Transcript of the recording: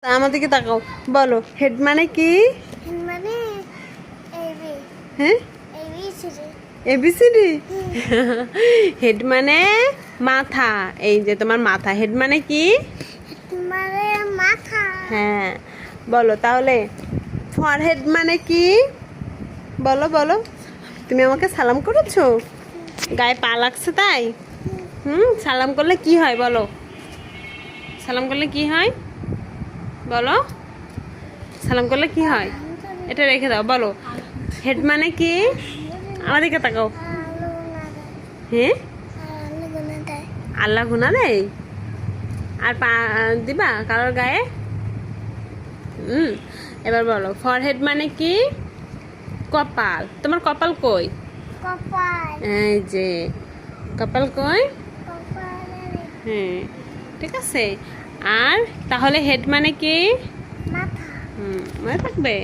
আমাদেরকে তাকাও, বলো হেড মানে কি? মানে এবি হ্যাঁ, এবিসিডি এবিসিডি। হেড মানে মাথা, এই যে তোমার মাথা। হেড মানে কি? মানে মাথা। হ্যাঁ, বলো তাহলে ফরহেড মানে কি? বলো বলো। তুমি আমাকে সালাম করেছো, গায়ে পা লাগছে তাই? সালাম করলে কি হয় বলো? সালাম করলে কি হয় বলো? সালাম করলে কি হয়? এটা রেখে দাও, বলো হেড মানে কি? আমাদেরকে তাকাও। হ্যাঁ, আল্লাহ গুনা দেয়। আর পা দিবা কারোর গায়ে? এবার বলো ফরহেড মানে কি? কপাল। তোমার কপাল কই? কপাল। এই যে কপাল কই? কপাল হ্যাঁ, ঠিক আছে। আর তাহলে হেড মানে কি? মাথা। মনে থাকবে।